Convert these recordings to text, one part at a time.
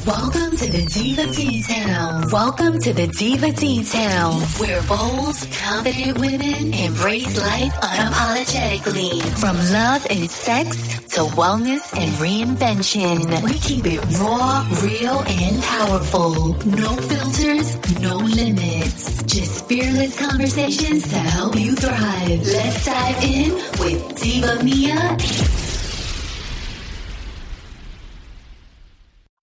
Welcome to the Diva Details. Welcome to the Diva Details, where bold, confident women embrace life unapologetically. From love and sex to wellness and reinvention, we keep it raw, real, and powerful. No filters, no limits. Just fearless conversations to help you thrive. Let's dive in with Diva Mia.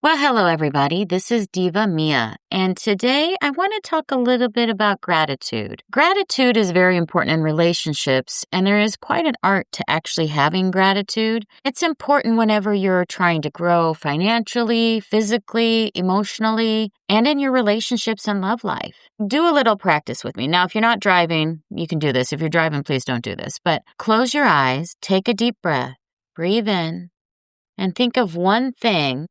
Well, hello, everybody. This is Diva Mia, and today I want to talk a little bit about gratitude. Gratitude is very important in relationships, and there is quite an art to actually having gratitude. It's important whenever you're trying to grow financially, physically, emotionally, and in your relationships and love life. Do a little practice with me. Now, if you're not driving, you can do this. If you're driving, please don't do this. But close your eyes, take a deep breath, breathe in, and think of one thing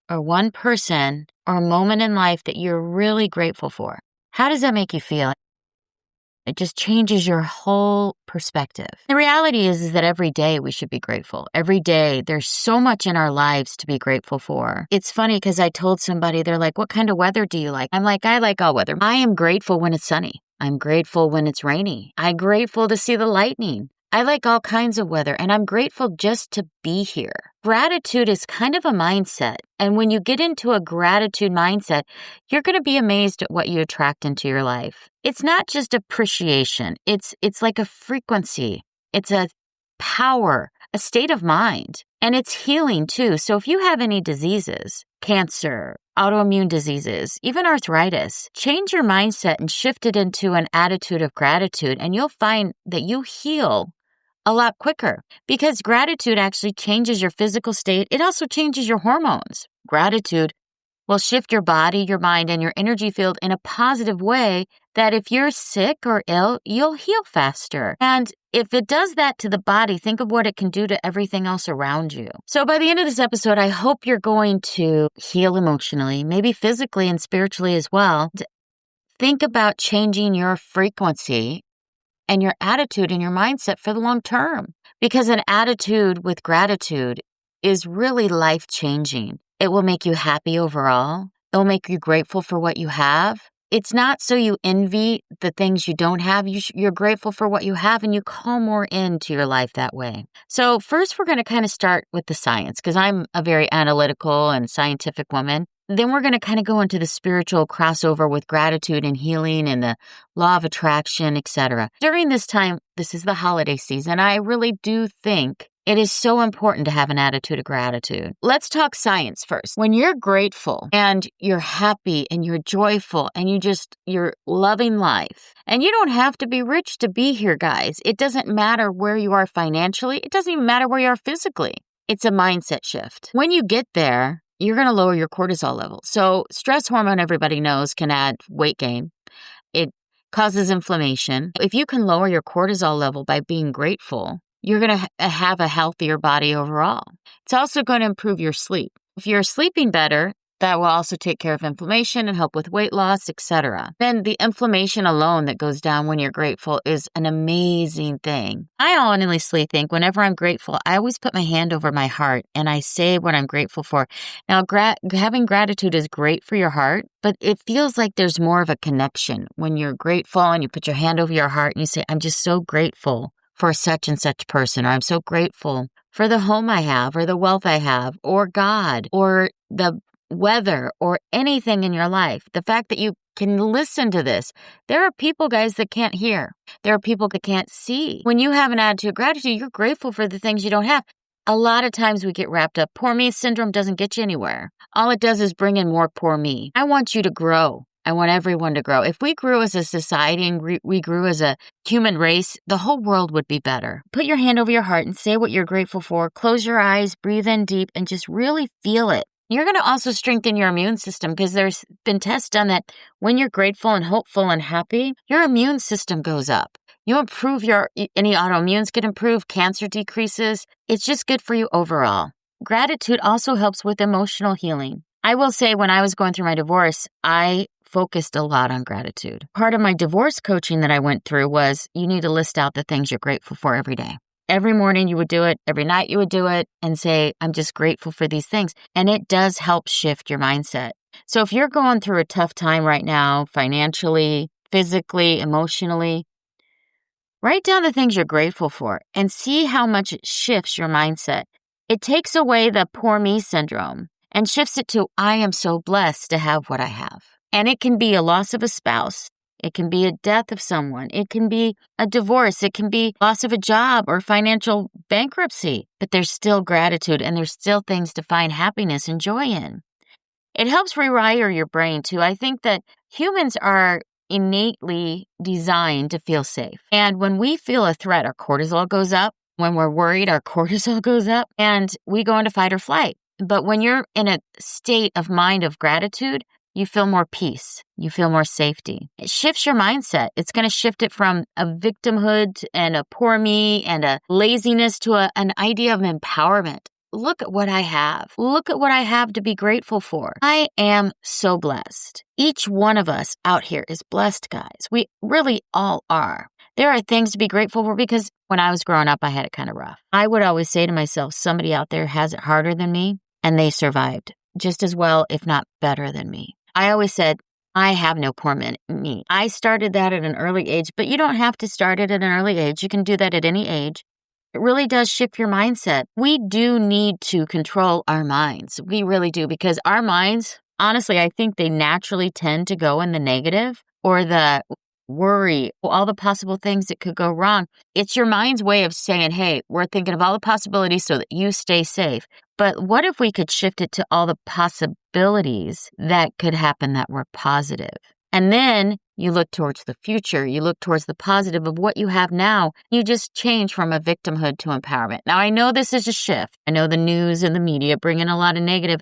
or one person or a moment in life that you're really grateful for. How does that make you feel? It just changes your whole perspective. The reality is that every day we should be grateful. Every day there's so much in our lives to be grateful for. It's funny because I told somebody, they're like, what kind of weather do you like? I'm like, I like all weather. I am grateful when it's sunny. I'm grateful when it's rainy. I'm grateful to see the lightning. I like all kinds of weather, and I'm grateful just to be here. Gratitude is kind of a mindset, and when you get into a gratitude mindset, you're going to be amazed at what you attract into your life. It's not just appreciation. It's like a frequency. It's a power, a state of mind, and it's healing too. So if you have any diseases, cancer, autoimmune diseases, even arthritis, change your mindset and shift it into an attitude of gratitude, and you'll find that you heal a lot quicker because gratitude actually changes your physical state. It also changes your hormones. Gratitude will shift your body, your mind, and your energy field in a positive way that if you're sick or ill, you'll heal faster. And if it does that to the body, think of what it can do to everything else around you. So by the end of this episode, I hope you're going to heal emotionally, maybe physically and spiritually as well. Think about changing your frequency and your attitude and your mindset for the long term. Because an attitude with gratitude is really life-changing. It will make you happy overall. It will make you grateful for what you have. It's not so you envy the things you don't have. You're grateful for what you have, and you call more into your life that way. So first, we're going to kind of start with the science, because I'm a very analytical and scientific woman. Then we're going to kind of go into the spiritual crossover with gratitude and healing and the law of attraction, etc. During this time, this is the holiday season, I really do think it is so important to have an attitude of gratitude. Let's talk science first. When you're grateful and you're happy and you're joyful and you're loving life, and you don't have to be rich to be here, guys. It doesn't matter where you are financially. It doesn't even matter where you are physically. It's a mindset shift. When you get there, you're going to lower your cortisol level. So stress hormone, everybody knows, can add weight gain. It causes inflammation. If you can lower your cortisol level by being grateful, you're going to have a healthier body overall. It's also going to improve your sleep. If you're sleeping better, that will also take care of inflammation and help with weight loss, etc. Then the inflammation alone that goes down when you're grateful is an amazing thing. I honestly think whenever I'm grateful, I always put my hand over my heart and I say what I'm grateful for. Now, having gratitude is great for your heart, but it feels like there's more of a connection when you're grateful and you put your hand over your heart and you say, I'm just so grateful for such and such person, or I'm so grateful for the home I have, or the wealth I have, or God, or the weather, or anything in your life. The fact that you can listen to this. There are people, guys, that can't hear. There are people that can't see. When you have an attitude of gratitude, you're grateful for the things you don't have. A lot of times we get wrapped up. Poor me syndrome doesn't get you anywhere. All it does is bring in more poor me. I want you to grow. I want everyone to grow. If we grew as a society and we grew as a human race, the whole world would be better. Put your hand over your heart and say what you're grateful for. Close your eyes, breathe in deep, and just really feel it. You're going to also strengthen your immune system because there's been tests done that when you're grateful and hopeful and happy, your immune system goes up. You improve any autoimmunes get improved, cancer decreases. It's just good for you overall. Gratitude also helps with emotional healing. I will say when I was going through my divorce, I focused a lot on gratitude. Part of my divorce coaching that I went through was you need to list out the things you're grateful for every day. every morning you would do it, every night you would do it, and say, I'm just grateful for these things. And it does help shift your mindset. So if you're going through a tough time right now, financially, physically, emotionally, write down the things you're grateful for and see how much it shifts your mindset. It takes away the poor me syndrome and shifts it to, I am so blessed to have what I have. And it can be a loss of a spouse. It can be a death of someone. It can be a divorce. It can be loss of a job or financial bankruptcy. But there's still gratitude and there's still things to find happiness and joy in. It helps rewire your brain too. I think that humans are innately designed to feel safe. And when we feel a threat, our cortisol goes up. When we're worried, our cortisol goes up and we go into fight or flight. But when you're in a state of mind of gratitude, you feel more peace. You feel more safety. It shifts your mindset. It's going to shift it from a victimhood and a poor me and a laziness to an idea of empowerment. Look at what I have. Look at what I have to be grateful for. I am so blessed. Each one of us out here is blessed, guys. We really all are. There are things to be grateful for because when I was growing up, I had it kind of rough. I would always say to myself, somebody out there has it harder than me, and they survived just as well, if not better than me. I always said, I have no poor me. I started that at an early age, but you don't have to start it at an early age. You can do that at any age. It really does shift your mindset. We do need to control our minds. We really do, because our minds, honestly, I think they naturally tend to go in the negative or the worry, all the possible things that could go wrong. It's your mind's way of saying, hey, we're thinking of all the possibilities so that you stay safe. But what if we could shift it to all the possibilities that could happen that were positive? And then you look towards the future. You look towards the positive of what you have now. You just change from a victimhood to empowerment. Now, I know this is a shift. I know the news and the media bring in a lot of negative,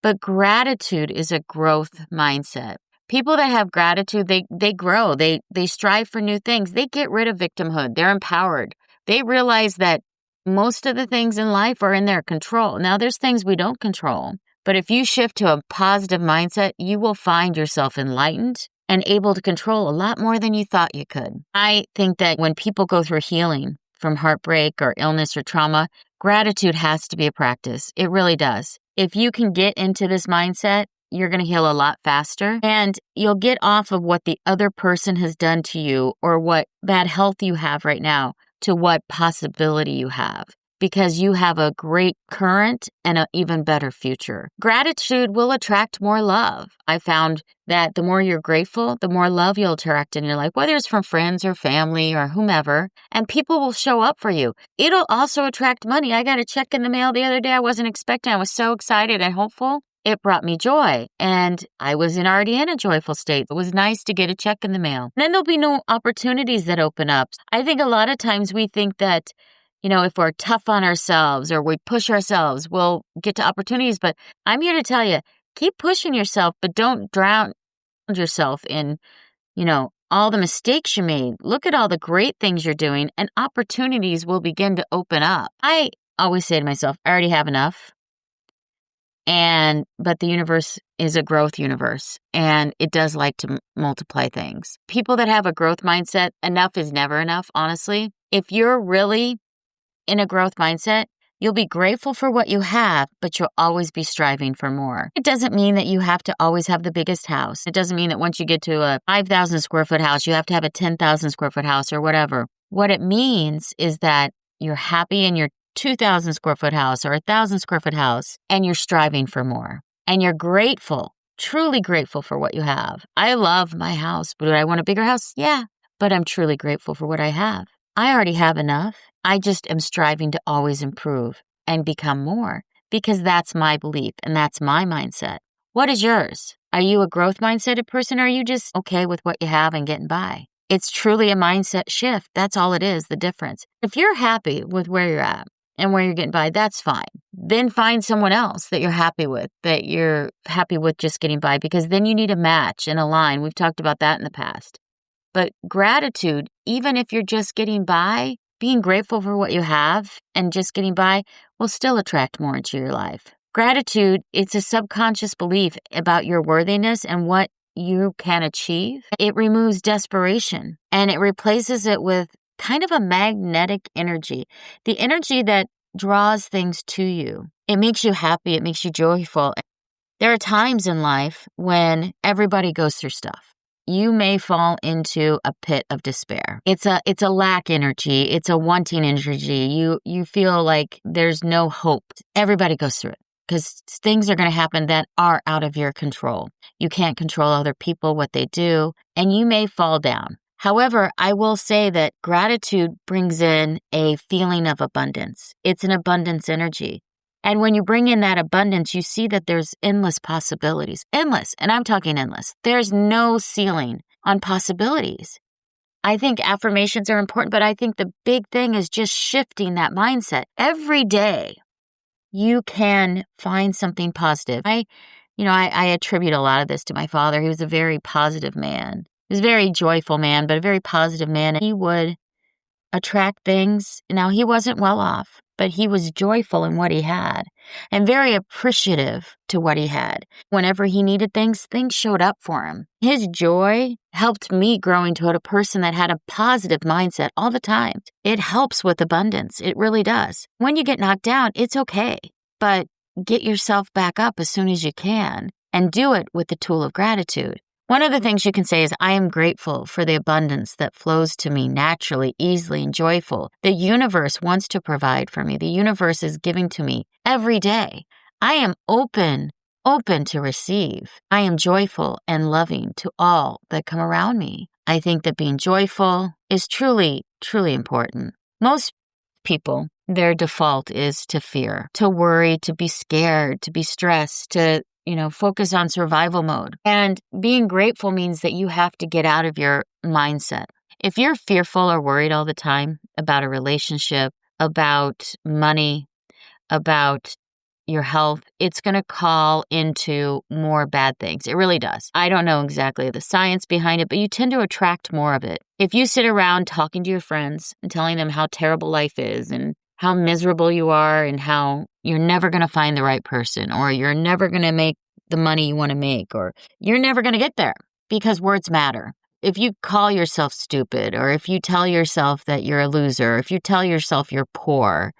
but gratitude is a growth mindset. People that have gratitude, they grow. They strive for new things. They get rid of victimhood. They're empowered. They realize that most of the things in life are in their control. Now, there's things we don't control. But if you shift to a positive mindset, you will find yourself enlightened and able to control a lot more than you thought you could. I think that when people go through healing from heartbreak or illness or trauma, gratitude has to be a practice. It really does. If you can get into this mindset, you're going to heal a lot faster, and you'll get off of what the other person has done to you or what bad health you have right now to what possibility you have, because you have a great current and an even better future. Gratitude will attract more love. I found that the more you're grateful, the more love you'll attract in your life, whether it's from friends or family or whomever, and people will show up for you. It'll also attract money. I got a check in the mail the other day I wasn't expecting. I was so excited and hopeful. It brought me joy, and I was already in a joyful state. It was nice to get a check in the mail. And then there'll be new opportunities that open up. I think a lot of times we think that, if we're tough on ourselves or we push ourselves, we'll get to opportunities. But I'm here to tell you, keep pushing yourself, but don't drown yourself in, all the mistakes you made. Look at all the great things you're doing, and opportunities will begin to open up. I always say to myself, I already have enough. But the universe is a growth universe, and it does like to multiply things. People that have a growth mindset, enough is never enough, honestly. If you're really in a growth mindset, you'll be grateful for what you have, but you'll always be striving for more. It doesn't mean that you have to always have the biggest house. It doesn't mean that once you get to a 5,000 square foot house, you have to have a 10,000 square foot house or whatever. What it means is that you're happy in your 2,000 square foot house or 1,000 square foot house, and you're striving for more. And you're grateful, truly grateful for what you have. I love my house, but do I want a bigger house? Yeah, but I'm truly grateful for what I have. I already have enough. I just am striving to always improve and become more, because that's my belief and that's my mindset. What is yours? Are you a growth mindseted person, or are you just okay with what you have and getting by? It's truly a mindset shift. That's all it is, the difference. If you're happy with where you're at and where you're getting by, that's fine. Then find someone else that you're happy with just getting by, because then you need a match and a line. We've talked about that in the past. But gratitude, even if you're just getting by, being grateful for what you have and just getting by will still attract more into your life. Gratitude, it's a subconscious belief about your worthiness and what you can achieve. It removes desperation, and it replaces it with kind of a magnetic energy, the energy that draws things to you. It makes you happy. It makes you joyful. There are times in life when everybody goes through stuff. You may fall into a pit of despair. It's a lack energy. It's a wanting energy. You feel like there's no hope. Everybody goes through it because things are going to happen that are out of your control. You can't control other people, what they do, and you may fall down. However, I will say that gratitude brings in a feeling of abundance. It's an abundance energy. And when you bring in that abundance, you see that there's endless possibilities. Endless. And I'm talking endless. There's no ceiling on possibilities. I think affirmations are important, but I think the big thing is just shifting that mindset. Every day, you can find something positive. I attribute a lot of this to my father. He was a very positive man. He was a very joyful man, but a very positive man. He would attract things. Now, he wasn't well off, but he was joyful in what he had and very appreciative to what he had. Whenever he needed things, things showed up for him. His joy helped me grow into a person that had a positive mindset all the time. It helps with abundance. It really does. When you get knocked down, it's okay, but get yourself back up as soon as you can and do it with the tool of gratitude. One of the things you can say is, I am grateful for the abundance that flows to me naturally, easily, and joyful. The universe wants to provide for me. The universe is giving to me every day. I am open to receive. I am joyful and loving to all that come around me. I think that being joyful is truly, truly important. Most people, their default is to fear, to worry, to be scared, to be stressed, to focus on survival mode. And being grateful means that you have to get out of your mindset. If you're fearful or worried all the time about a relationship, about money, about your health, it's going to call into more bad things. It really does. I don't know exactly the science behind it, but you tend to attract more of it. If you sit around talking to your friends and telling them how terrible life is and how miserable you are and how you're never going to find the right person, or you're never going to make the money you want to make, or you're never going to get there, because words matter. If you call yourself stupid, or if you tell yourself that you're a loser, if you tell yourself you're poor,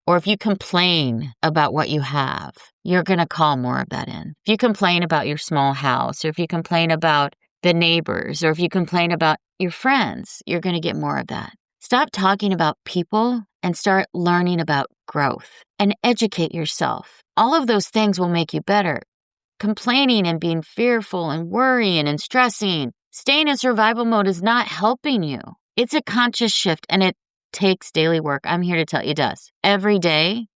or if you complain about what you have, you're going to call more of that in. If you complain about your small house, or if you complain about the neighbors, or if you complain about your friends, you're going to get more of that. Stop talking about people and start learning about growth and educate yourself. All of those things will make you better. Complaining and being fearful and worrying and stressing, staying in survival mode is not helping you. It's a conscious shift, and it takes daily work. I'm here to tell you it does. Every day,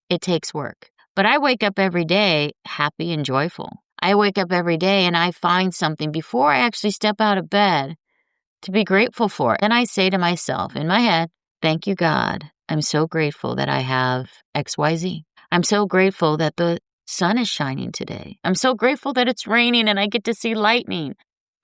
it takes work. But I wake up every day happy and joyful. I wake up every day and I find something before I actually step out of bed to be grateful for. And I say to myself in my head, thank you, God. I'm so grateful that I have XYZ. I'm so grateful that the sun is shining today. I'm so grateful that it's raining and I get to see lightning.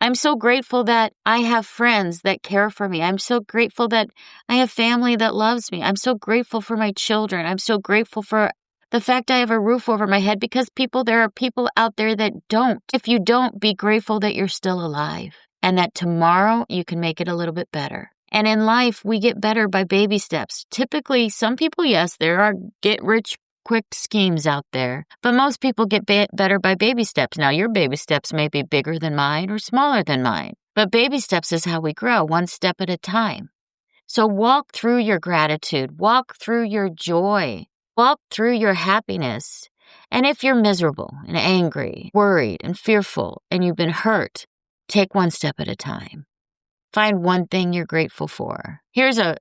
I'm so grateful that I have friends that care for me. I'm so grateful that I have family that loves me. I'm so grateful for my children. I'm so grateful for the fact I have a roof over my head, because there are people out there that don't. If you don't, be grateful that you're still alive and that tomorrow you can make it a little bit better. And in life, we get better by baby steps. Typically, some people, yes, there are get-rich-quick schemes out there, but most people get better by baby steps. Now, your baby steps may be bigger than mine or smaller than mine, but baby steps is how we grow, one step at a time. So walk through your gratitude, walk through your joy, walk through your happiness. And if you're miserable and angry, worried and fearful, and you've been hurt, take one step at a time. Find one thing you're grateful for. Here's a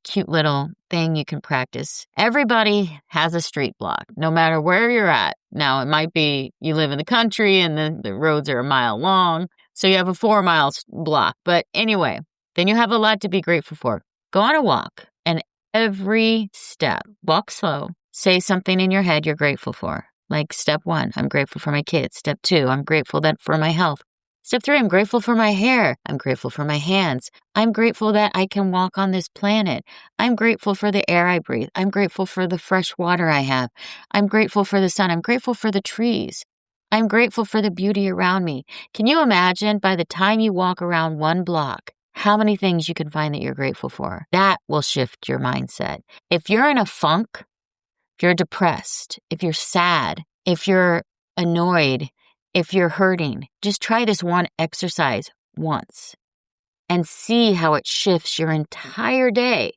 cute little thing you can practice. Everybody has a street block, no matter where you're at. Now, it might be you live in the country and the roads are a mile long, so you have a 4-mile block. But anyway, then you have a lot to be grateful for. Go on a walk, and every step, walk slow, say something in your head you're grateful for. Like step 1, I'm grateful for my kids. Step 2, I'm grateful for my health. Step 3, I'm grateful for my hair. I'm grateful for my hands. I'm grateful that I can walk on this planet. I'm grateful for the air I breathe. I'm grateful for the fresh water I have. I'm grateful for the sun. I'm grateful for the trees. I'm grateful for the beauty around me. Can you imagine by the time you walk around one block, how many things you can find that you're grateful for. That will shift your mindset. If you're in a funk, if you're depressed, if you're sad, if you're annoyed, if you're hurting, just try this one exercise once and see how it shifts your entire day.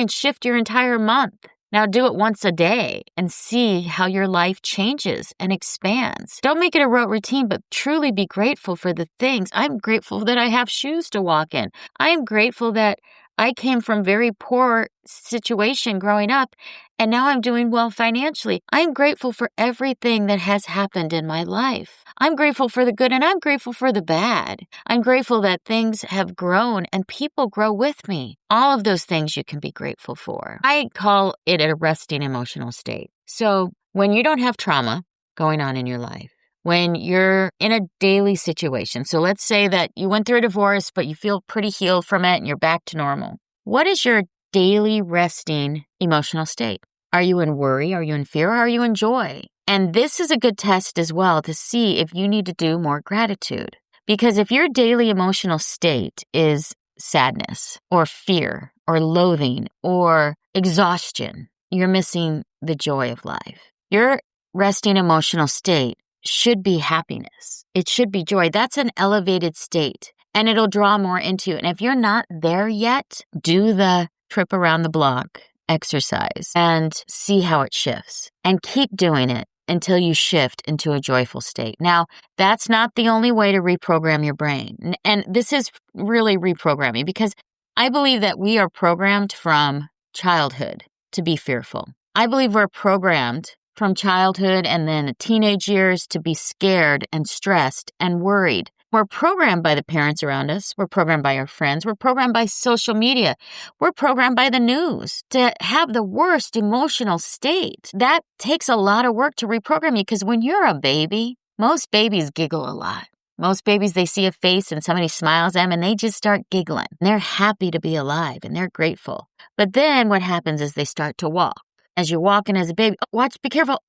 Shift your entire month. Now do it once a day and see how your life changes and expands. Don't make it a rote routine, but truly be grateful for the things. I'm grateful that I have shoes to walk in. I am grateful that I came from very poor situation growing up, and now I'm doing well financially. I'm grateful for everything that has happened in my life. I'm grateful for the good and I'm grateful for the bad. I'm grateful that things have grown and people grow with me. All of those things you can be grateful for. I call it a resting emotional state. So when you don't have trauma going on in your life, when you're in a daily situation, so let's say that you went through a divorce, but you feel pretty healed from it and you're back to normal. What is your daily resting emotional state? Are you in worry? Are you in fear? Or are you in joy? And this is a good test as well to see if you need to do more gratitude. Because if your daily emotional state is sadness or fear or loathing or exhaustion, you're missing the joy of life. Your resting emotional state should be happiness. It should be joy. That's an elevated state and it'll draw more into you. And if you're not there yet, do the trip around the block exercise and see how it shifts and keep doing it until you shift into a joyful state. Now, that's not the only way to reprogram your brain. And this is really reprogramming because I believe that we are programmed from childhood to be fearful. I believe we're programmed from childhood and then teenage years to be scared and stressed and worried. We're programmed by the parents around us. We're programmed by our friends. We're programmed by social media. We're programmed by the news to have the worst emotional state. That takes a lot of work to reprogram you because when you're a baby, most babies giggle a lot. Most babies, they see a face and somebody smiles at them and they just start giggling. They're happy to be alive and they're grateful. But then what happens is they start to walk. As you're walking as a baby, watch, be careful.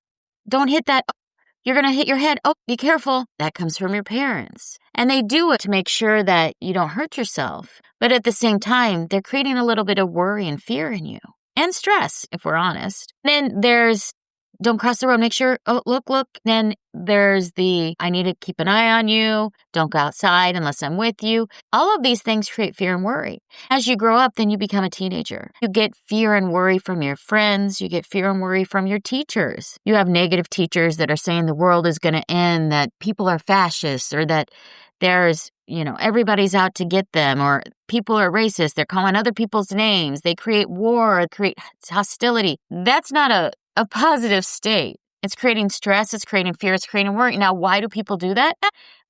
Don't hit that. You're going to hit your head. Oh, be careful. That comes from your parents. And they do it to make sure that you don't hurt yourself. But at the same time, they're creating a little bit of worry and fear in you and stress, if we're honest. Then there's don't cross the road. Make sure, oh, look. Then there's I need to keep an eye on you. Don't go outside unless I'm with you. All of these things create fear and worry. As you grow up, then you become a teenager. You get fear and worry from your friends. You get fear and worry from your teachers. You have negative teachers that are saying the world is going to end, that people are fascists, or that there's, everybody's out to get them, or people are racist. They're calling other people's names. They create war, create hostility. That's not a positive state. It's creating stress, it's creating fear, it's creating worry. Now, why do people do that?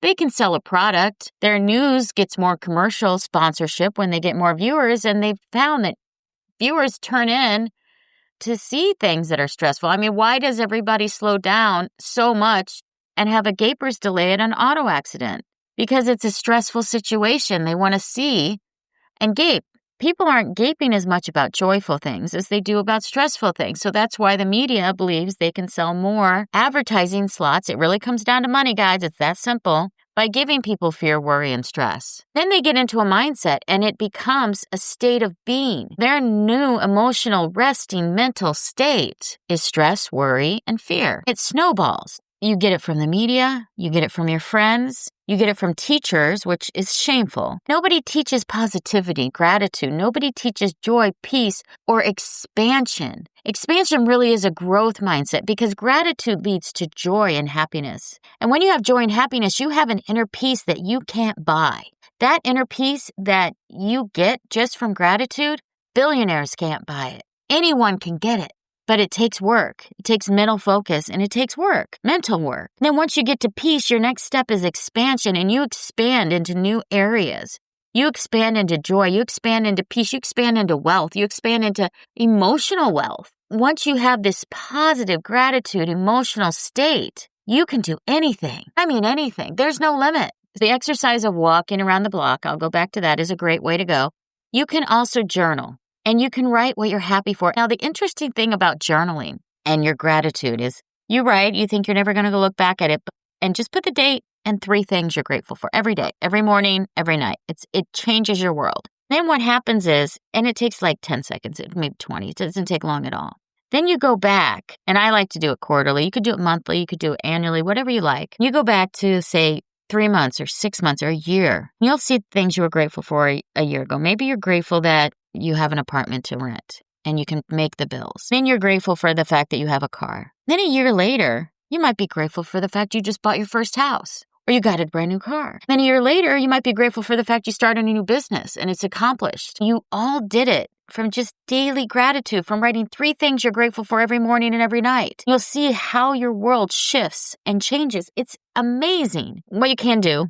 They can sell a product. Their news gets more commercial sponsorship when they get more viewers, and they've found that viewers turn in to see things that are stressful. Why does everybody slow down so much and have a gaper's delay at an auto accident? Because it's a stressful situation. They want to see and gape. People aren't gaping as much about joyful things as they do about stressful things. So that's why the media believes they can sell more advertising slots. It really comes down to money, guys. It's that simple. By giving people fear, worry, and stress. Then they get into a mindset and it becomes a state of being. Their new emotional, resting, mental state is stress, worry, and fear. It snowballs. You get it from the media, you get it from your friends, you get it from teachers, which is shameful. Nobody teaches positivity, gratitude. Nobody teaches joy, peace, or expansion. Expansion really is a growth mindset because gratitude leads to joy and happiness. And when you have joy and happiness, you have an inner peace that you can't buy. That inner peace that you get just from gratitude, billionaires can't buy it. Anyone can get it. But it takes work. It takes mental focus and it takes work, mental work. Then once you get to peace, your next step is expansion, and you expand into new areas. You expand into joy. You expand into peace. You expand into wealth. You expand into emotional wealth. Once you have this positive gratitude, emotional state, you can do anything. Anything. There's no limit. The exercise of walking around the block, I'll go back to that, is a great way to go. You can also journal. And you can write what you're happy for. Now, the interesting thing about journaling and your gratitude is you write, you think you're never going to look back at it, and just put the date and 3 things you're grateful for every day, every morning, every night. It changes your world. Then what happens is, and it takes like 10 seconds, maybe 20, it doesn't take long at all. Then you go back, and I like to do it quarterly. You could do it monthly, you could do it annually, whatever you like. You go back to, say, 3 months or 6 months or a year. You'll see things you were grateful for a year ago. Maybe you're grateful that you have an apartment to rent and you can make the bills. Then you're grateful for the fact that you have a car. Then a year later, you might be grateful for the fact you just bought your first house or you got a brand new car. Then a year later, you might be grateful for the fact you started a new business and it's accomplished. You all did it from just daily gratitude, from writing 3 things you're grateful for every morning and every night. You'll see how your world shifts and changes. It's amazing. What you can do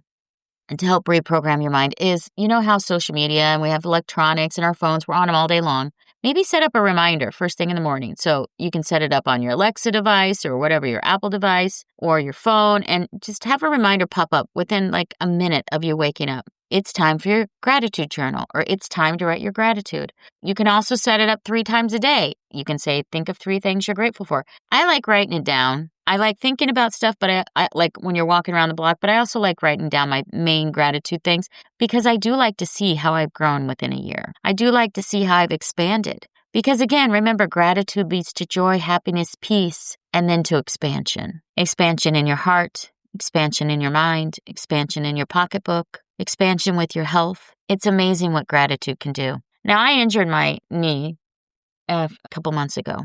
and to help reprogram your mind is, you know how social media and we have electronics and our phones, we're on them all day long. Maybe set up a reminder first thing in the morning. So you can set it up on your Alexa device or whatever, your Apple device or your phone, and just have a reminder pop up within like a minute of you waking up. It's time for your gratitude journal, or it's time to write your gratitude. You can also set it up 3 times a day. You can say, think of 3 things you're grateful for. I like writing it down. I like thinking about stuff, but I like when you're walking around the block, but I also like writing down my main gratitude things because I do like to see how I've grown within a year. I do like to see how I've expanded. Because again, remember, gratitude leads to joy, happiness, peace, and then to expansion. Expansion in your heart, expansion in your mind, expansion in your pocketbook, expansion with your health. It's amazing what gratitude can do. Now, I injured my knee a couple months ago,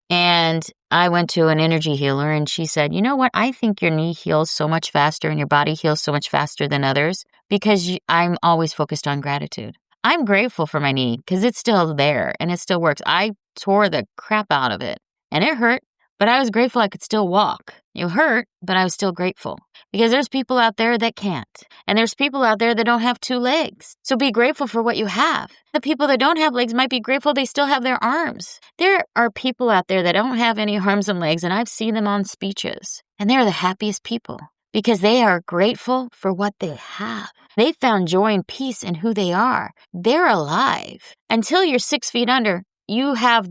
and I went to an energy healer, and she said, you know what? I think your knee heals so much faster and your body heals so much faster than others because I'm always focused on gratitude. I'm grateful for my knee because it's still there and it still works. I tore the crap out of it and it hurt, but I was grateful I could still walk. It hurt, but I was still grateful because there's people out there that can't. And there's people out there that don't have 2 legs. So be grateful for what you have. The people that don't have legs might be grateful they still have their arms. There are people out there that don't have any arms and legs, and I've seen them on speeches. And they're the happiest people because they are grateful for what they have. They found joy and peace in who they are. They're alive. Until you're 6 feet under, you have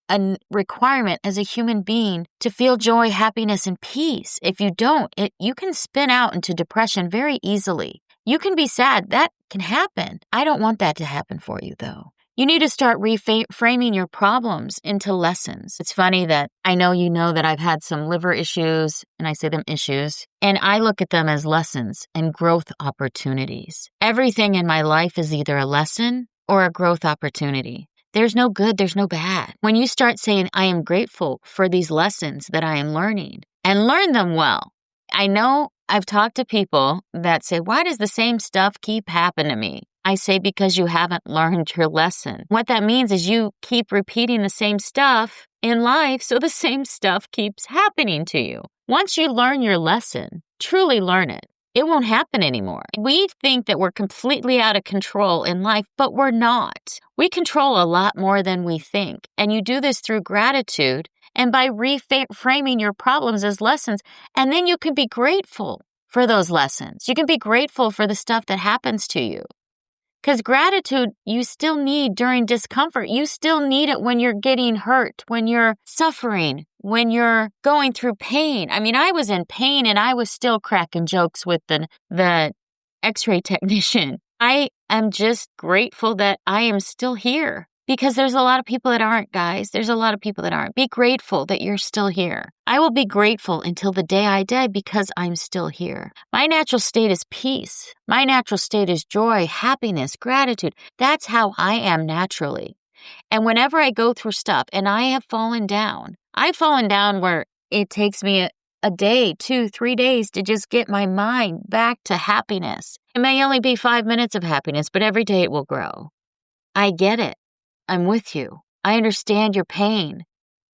a requirement as a human being to feel joy, happiness, and peace. If you don't, you can spin out into depression very easily. You can be sad. That can happen. I don't want that to happen for you, though. You need to start reframing your problems into lessons. It's funny that I know you know that I've had some liver issues, and I say them issues, and I look at them as lessons and growth opportunities. Everything in my life is either a lesson or a growth opportunity. There's no good, there's no bad. When you start saying, I am grateful for these lessons that I am learning, and learn them well. I know I've talked to people that say, why does the same stuff keep happening to me? I say, because you haven't learned your lesson. What that means is you keep repeating the same stuff in life, so the same stuff keeps happening to you. Once you learn your lesson, truly learn it, it won't happen anymore. We think that we're completely out of control in life, but we're not. We control a lot more than we think. And you do this through gratitude and by reframing your problems as lessons. And then you can be grateful for those lessons. You can be grateful for the stuff that happens to you. Because gratitude, you still need during discomfort. You still need it when you're getting hurt, when you're suffering, when you're going through pain. I mean, I was in pain and I was still cracking jokes with the x-ray technician. I am just grateful that I am still here. Because there's a lot of people that aren't, guys. There's a lot of people that aren't. Be grateful that you're still here. I will be grateful until the day I die because I'm still here. My natural state is peace. My natural state is joy, happiness, gratitude. That's how I am naturally. And whenever I go through stuff, and I have fallen down, I've fallen down where it takes me a day, 2, 3 days to just get my mind back to happiness. It may only be 5 minutes of happiness, but every day it will grow. I get it. I'm with you. I understand your pain.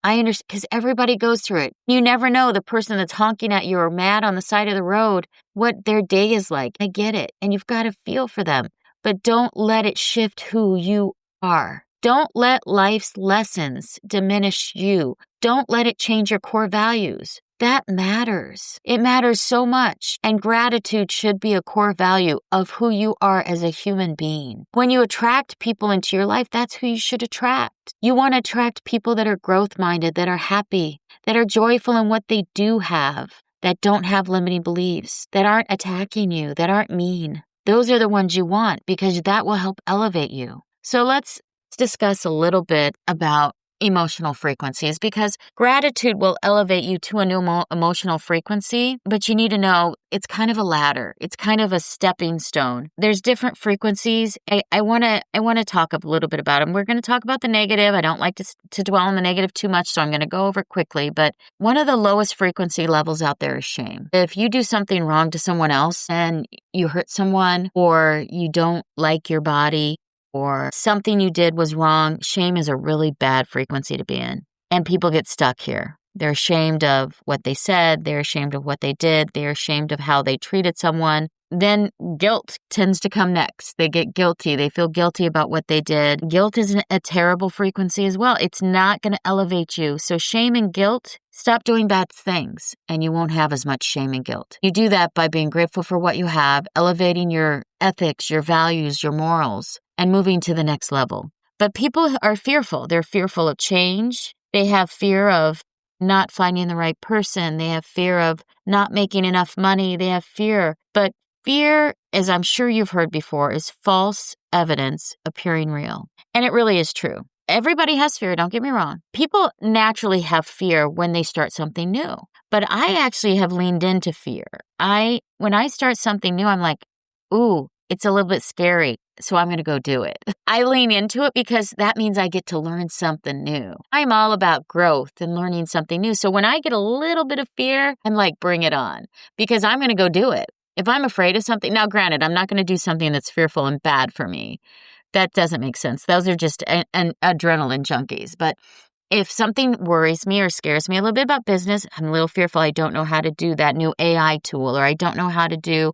I understand because everybody goes through it. You never know the person that's honking at you or mad on the side of the road, what their day is like. I get it. And you've got to feel for them. But don't let it shift who you are. Don't let life's lessons diminish you. Don't let it change your core values. That matters. It matters so much. And gratitude should be a core value of who you are as a human being. When you attract people into your life, that's who you should attract. You want to attract people that are growth-minded, that are happy, that are joyful in what they do have, that don't have limiting beliefs, that aren't attacking you, that aren't mean. Those are the ones you want because that will help elevate you. So let's discuss a little bit about emotional frequencies, because gratitude will elevate you to a new emotional frequency, but you need to know it's kind of a ladder. It's kind of a stepping stone. There's different frequencies. I want to talk a little bit about them. We're going to talk about the negative. I don't like to dwell on the negative too much, so I'm going to go over it quickly. But one of the lowest frequency levels out there is shame. If you do something wrong to someone else and you hurt someone, or you don't like your body, or something you did was wrong, shame is a really bad frequency to be in. And people get stuck here. They're ashamed of what they said. They're ashamed of what they did. They're ashamed of how they treated someone. Then guilt tends to come next. They get guilty. They feel guilty about what they did. Guilt is a terrible frequency as well. It's not going to elevate you. So shame and guilt, stop doing bad things, and you won't have as much shame and guilt. You do that by being grateful for what you have, elevating your ethics, your values, your morals, and moving to the next level. But people are fearful. They're fearful of change. They have fear of not finding the right person. They have fear of not making enough money. They have fear. But fear, as I'm sure you've heard before, is false evidence appearing real. And it really is true. Everybody has fear, don't get me wrong. People naturally have fear when they start something new. But I actually have leaned into fear. When I start something new, I'm like, ooh, it's a little bit scary, so I'm going to go do it. I lean into it because that means I get to learn something new. I'm all about growth and learning something new. So when I get a little bit of fear, I'm like, bring it on, because I'm going to go do it. If I'm afraid of something, now granted, I'm not going to do something that's fearful and bad for me. That doesn't make sense. Those are just an adrenaline junkies. But if something worries me or scares me a little bit about business, I'm a little fearful. I don't know how to do that new AI tool, or I don't know how to do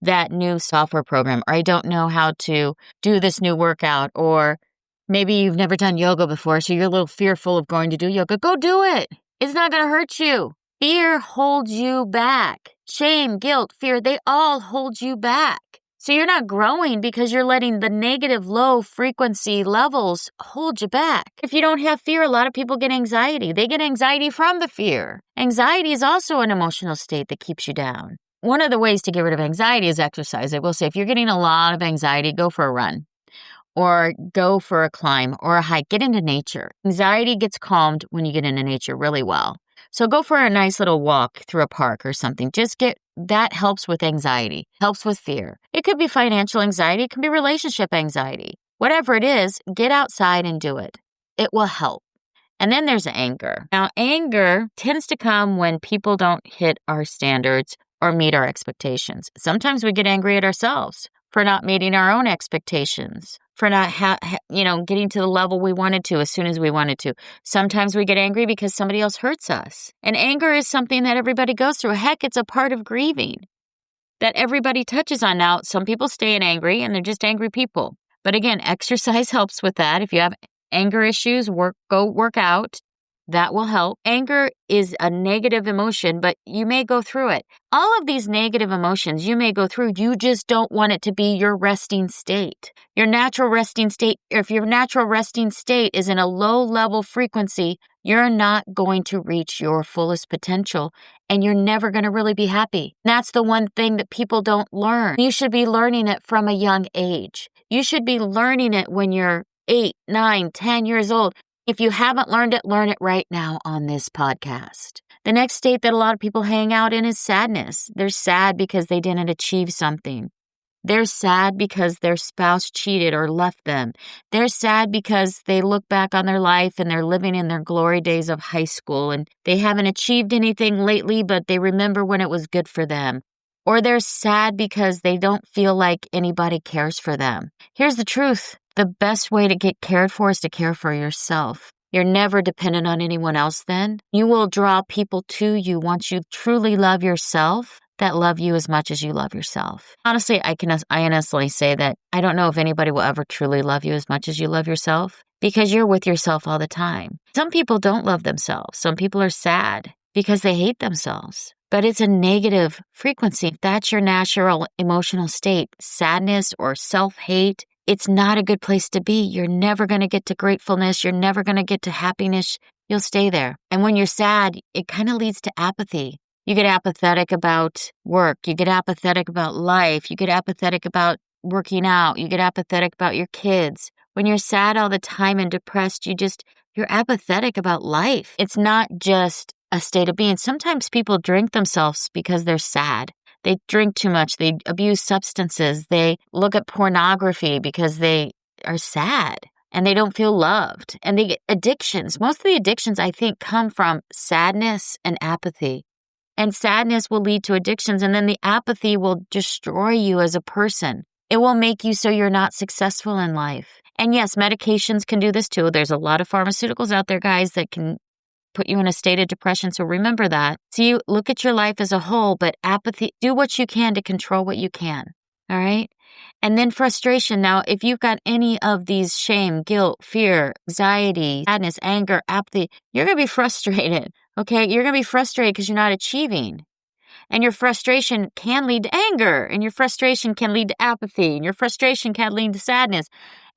that new software program, or I don't know how to do this new workout, or maybe you've never done yoga before, so you're a little fearful of going to do yoga. Go do it. It's not going to hurt you. Fear holds you back. Shame, guilt, fear, they all hold you back. So you're not growing because you're letting the negative low frequency levels hold you back. If you don't have fear, a lot of people get anxiety. They get anxiety from the fear. Anxiety is also an emotional state that keeps you down. One of the ways to get rid of anxiety is exercise. I will say, if you're getting a lot of anxiety, go for a run, or go for a climb or a hike. Get into nature. Anxiety gets calmed when you get into nature really well. So go for a nice little walk through a park or something. That helps with anxiety, helps with fear. It could be financial anxiety. It can be relationship anxiety. Whatever it is, get outside and do it. It will help. And then there's anger. Now, anger tends to come when people don't hit our standards or meet our expectations. Sometimes we get angry at ourselves for not meeting our own expectations, for not getting to the level we wanted to as soon as we wanted to. Sometimes we get angry because somebody else hurts us. And anger is something that everybody goes through. Heck, it's a part of grieving that everybody touches on. Now, some people stay in angry and they're just angry people. But again, exercise helps with that. If you have anger issues, go work out. That will help. Anger is a negative emotion, but you may go through it. All of these negative emotions you may go through, you just don't want it to be your resting state. Your natural resting state, if your natural resting state is in a low level frequency, you're not going to reach your fullest potential, and you're never going to really be happy. That's the one thing that people don't learn. You should be learning it from a young age. You should be learning it when you're 8, 9, 10 years old. If you haven't learned it, learn it right now on this podcast. The next state that a lot of people hang out in is sadness. They're sad because they didn't achieve something. They're sad because their spouse cheated or left them. They're sad because they look back on their life and they're living in their glory days of high school and they haven't achieved anything lately, but they remember when it was good for them. Or they're sad because they don't feel like anybody cares for them. Here's the truth. The best way to get cared for is to care for yourself. You're never dependent on anyone else then. You will draw people to you once you truly love yourself that love you as much as you love yourself. Honestly, I honestly say that I don't know if anybody will ever truly love you as much as you love yourself, because you're with yourself all the time. Some people don't love themselves. Some people are sad because they hate themselves. But it's a negative frequency. If that's your natural emotional state, sadness or self-hate, it's not a good place to be. You're never going to get to gratefulness. You're never going to get to happiness. You'll stay there. And when you're sad, it kind of leads to apathy. You get apathetic about work. You get apathetic about life. You get apathetic about working out. You get apathetic about your kids. When you're sad all the time and depressed, you're apathetic about life. It's not just a state of being. Sometimes people drink themselves because they're sad. They drink too much. They abuse substances. They look at pornography because they are sad and they don't feel loved. And they get addictions. Most of the addictions, I think, come from sadness and apathy. And sadness will lead to addictions. And then the apathy will destroy you as a person. It will make you so you're not successful in life. And yes, medications can do this too. There's a lot of pharmaceuticals out there, guys, that can put you in a state of depression. So remember that. So you look at your life as a whole, but apathy, do what you can to control what you can. All right. And then frustration. Now, if you've got any of these shame, guilt, fear, anxiety, sadness, anger, apathy, you're going to be frustrated. Okay. You're going to be frustrated because you're not achieving. And your frustration can lead to anger, and your frustration can lead to apathy, and your frustration can lead to sadness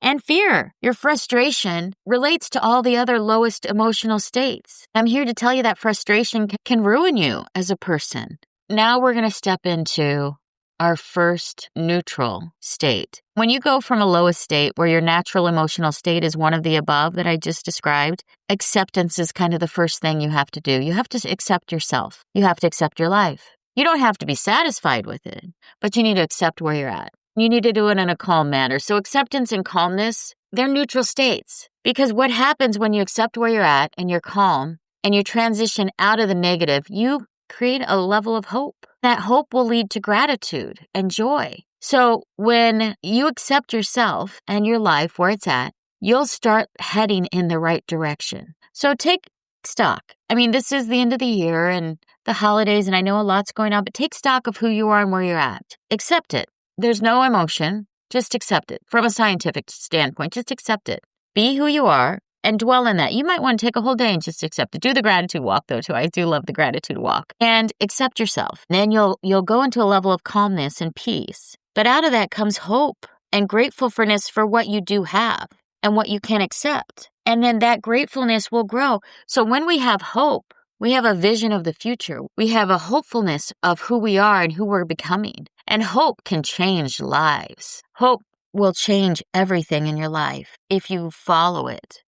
and fear. Your frustration relates to all the other lowest emotional states. I'm here to tell you that frustration can ruin you as a person. Now we're going to step into our first neutral state. When you go from a lowest state where your natural emotional state is one of the above that I just described, acceptance is kind of the first thing you have to do. You have to accept yourself. You have to accept your life. You don't have to be satisfied with it, but you need to accept where you're at. You need to do it in a calm manner. So acceptance and calmness, they're neutral states. Because what happens when you accept where you're at and you're calm and you transition out of the negative, you create a level of hope. That hope will lead to gratitude and joy. So when you accept yourself and your life where it's at, you'll start heading in the right direction. So take stock. I mean, this is the end of the year and the holidays, and I know a lot's going on, but take stock of who you are and where you're at. Accept it. There's no emotion. Just accept it. From a scientific standpoint, just accept it. Be who you are and dwell in that. You might want to take a whole day and just accept it. Do the gratitude walk, though, too. I do love the gratitude walk. And accept yourself. Then you'll go into a level of calmness and peace. But out of that comes hope and gratefulness for what you do have and what you can accept. And then that gratefulness will grow. So when we have hope, we have a vision of the future. We have a hopefulness of who we are and who we're becoming. And hope can change lives. Hope will change everything in your life if you follow it.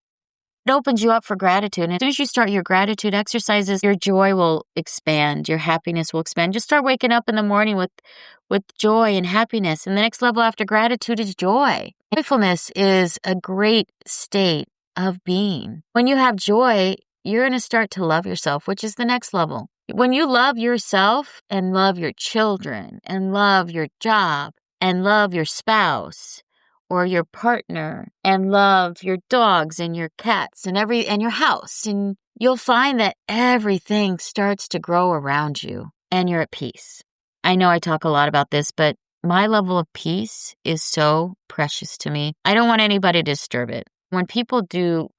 It opens you up for gratitude. And as soon as you start your gratitude exercises, your joy will expand. Your happiness will expand. Just start waking up in the morning with joy and happiness. And the next level after gratitude is joy. Joyfulness is a great state of being. When you have joy, you're going to start to love yourself, which is the next level. When you love yourself and love your children and love your job and love your spouse or your partner and love your dogs and your cats and your house, and you'll find that everything starts to grow around you and you're at peace. I know I talk a lot about this, but my level of peace is so precious to me. I don't want anybody to disturb it. When people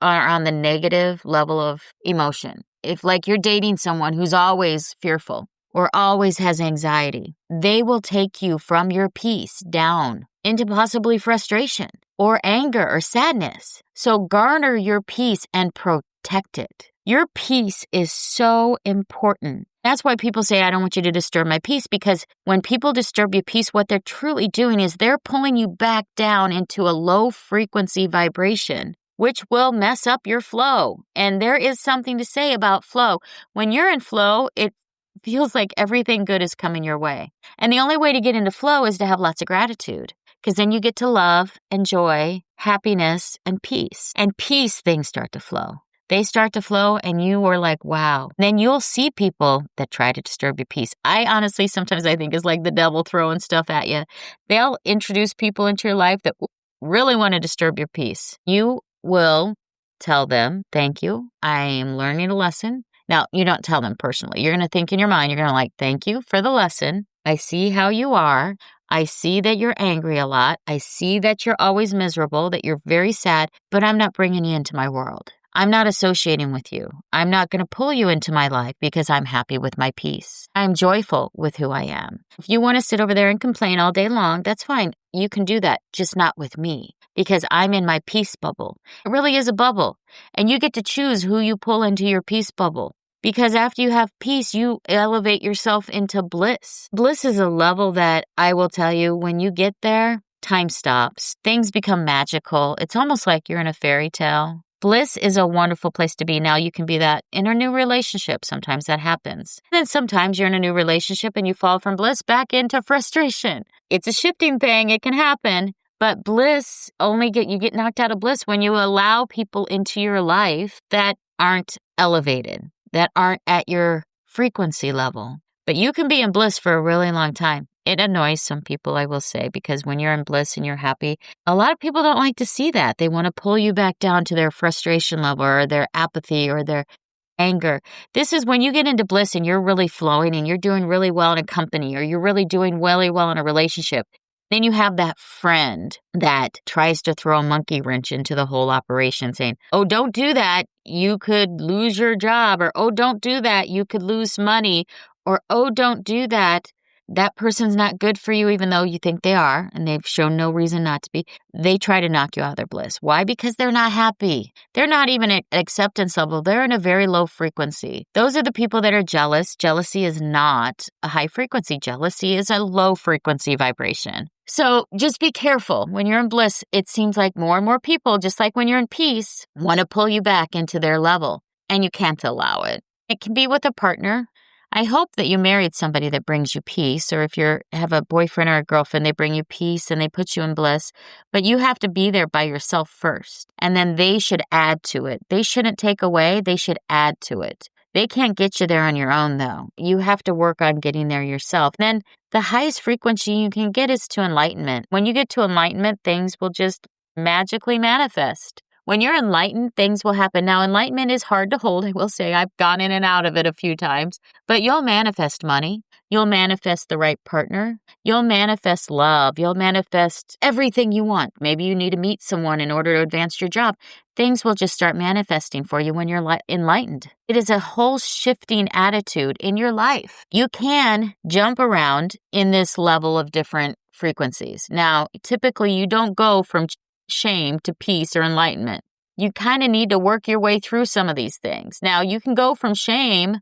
are on the negative level of emotion, if like you're dating someone who's always fearful or always has anxiety, they will take you from your peace down into possibly frustration or anger or sadness. So garner your peace and protect it. Your peace is so important. That's why people say, I don't want you to disturb my peace, because when people disturb your peace, what they're truly doing is they're pulling you back down into a low frequency vibration, which will mess up your flow. And there is something to say about flow. When you're in flow, it feels like everything good is coming your way. And the only way to get into flow is to have lots of gratitude, because then you get to love and joy, happiness, and peace. And peace, things start to flow. They start to flow and you are like, wow. Then you'll see people that try to disturb your peace. I honestly, sometimes I think is like the devil throwing stuff at you. They'll introduce people into your life that really want to disturb your peace. You will tell them, thank you. I am learning a lesson. Now, you don't tell them personally. You're going to think in your mind, you're going to like, thank you for the lesson. I see how you are. I see that you're angry a lot. I see that you're always miserable, that you're very sad, but I'm not bringing you into my world. I'm not associating with you. I'm not going to pull you into my life because I'm happy with my peace. I'm joyful with who I am. If you want to sit over there and complain all day long, that's fine. You can do that, just not with me, because I'm in my peace bubble. It really is a bubble, and you get to choose who you pull into your peace bubble. Because after you have peace, you elevate yourself into bliss. Bliss is a level that I will tell you, when you get there, time stops. Things become magical. It's almost like you're in a fairy tale. Bliss is a wonderful place to be. Now, you can be that in a new relationship. Sometimes that happens. And then sometimes you're in a new relationship and you fall from bliss back into frustration. It's a shifting thing. It can happen. But bliss, you get knocked out of bliss when you allow people into your life that aren't elevated, that aren't at your frequency level. But you can be in bliss for a really long time. It annoys some people, I will say, because when you're in bliss and you're happy, a lot of people don't like to see that. They want to pull you back down to their frustration level or their apathy or their anger. This is when you get into bliss and you're really flowing and you're doing really well in a company, or you're really doing really well in a relationship. Then you have that friend that tries to throw a monkey wrench into the whole operation, saying, oh, don't do that. You could lose your job. Or, oh, don't do that. You could lose money. Or, oh, don't do that. That person's not good for you, even though you think they are, and they've shown no reason not to be. They try to knock you out of their bliss. Why? Because they're not happy. They're not even at acceptance level. They're in a very low frequency. Those are the people that are jealous. Jealousy is not a high frequency. Jealousy is a low frequency vibration. So just be careful. When you're in bliss, it seems like more and more people, just like when you're in peace, want to pull you back into their level, and you can't allow it. It can be with a partner. I hope that you married somebody that brings you peace, or if you have a boyfriend or a girlfriend, they bring you peace and they put you in bliss, but you have to be there by yourself first, and then they should add to it. They shouldn't take away, they should add to it. They can't get you there on your own, though. You have to work on getting there yourself. Then the highest frequency you can get is to enlightenment. When you get to enlightenment, things will just magically manifest. When you're enlightened, things will happen. Now, enlightenment is hard to hold. I will say I've gone in and out of it a few times, but you'll manifest money. You'll manifest the right partner. You'll manifest love. You'll manifest everything you want. Maybe you need to meet someone in order to advance your job. Things will just start manifesting for you when you're enlightened. It is a whole shifting attitude in your life. You can jump around in this level of different frequencies. Now, typically you don't go from shame to peace or enlightenment. You kind of need to work your way through some of these things. Now, you can go from shame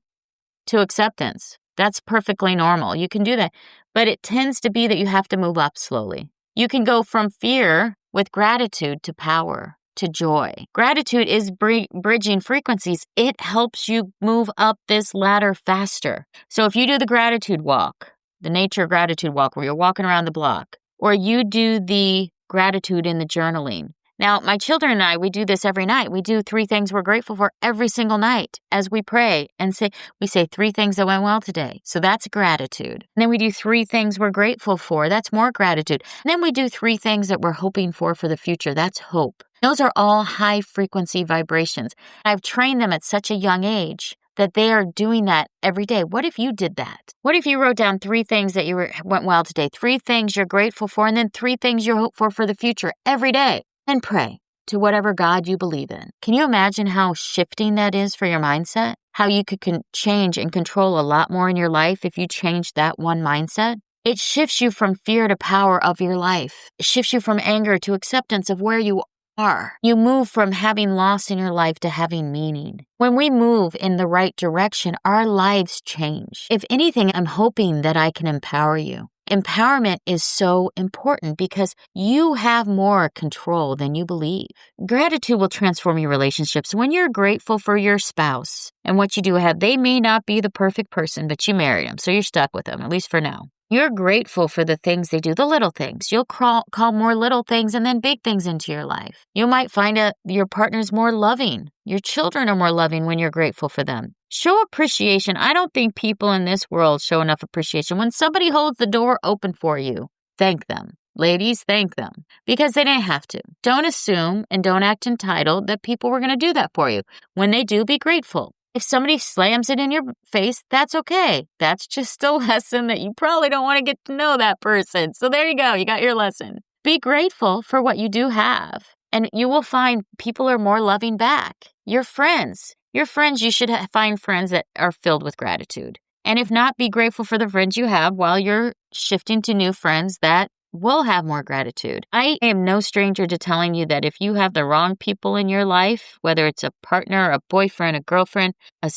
to acceptance. That's perfectly normal. You can do that. But it tends to be that you have to move up slowly. You can go from fear with gratitude to power, to joy. Gratitude is bridging frequencies. It helps you move up this ladder faster. So if you do the gratitude walk, the nature gratitude walk, where you're walking around the block, or you do the gratitude in the journaling. Now, my children and I, we do this every night. We do 3 things we're grateful for every single night as we pray and we say 3 things that went well today. So that's gratitude. And then we do 3 things we're grateful for. That's more gratitude. And then we do 3 things that we're hoping for the future. That's hope. Those are all high frequency vibrations. I've trained them at such a young age that they are doing that every day. What if you did that? What if you wrote down 3 things that went well today, 3 things you're grateful for, and then 3 things you hope for the future every day, and pray to whatever God you believe in? Can you imagine how shifting that is for your mindset? How you could change and control a lot more in your life if you change that one mindset? It shifts you from fear to power of your life. It shifts you from anger to acceptance of where you are. You move from having loss in your life to having meaning. When we move in the right direction, our lives change. If anything, I'm hoping that I can empower you. Empowerment is so important because you have more control than you believe. Gratitude will transform your relationships. When you're grateful for your spouse and what you do have, they may not be the perfect person, but you married them, so you're stuck with them, at least for now. You're grateful for the things they do, the little things. You'll call more little things and then big things into your life. You might find your partner's more loving. Your children are more loving when you're grateful for them. Show appreciation. I don't think people in this world show enough appreciation. When somebody holds the door open for you, thank them. Ladies, thank them because they didn't have to. Don't assume and don't act entitled that people were going to do that for you. When they do, be grateful. If somebody slams it in your face, that's okay. That's just a lesson that you probably don't want to get to know that person. So there you go. You got your lesson. Be grateful for what you do have. And you will find people are more loving back. Your friends, you should find friends that are filled with gratitude. And if not, be grateful for the friends you have while you're shifting to new friends that will have more gratitude. I am no stranger to telling you that if you have the wrong people in your life, whether it's a partner, a boyfriend, a girlfriend, a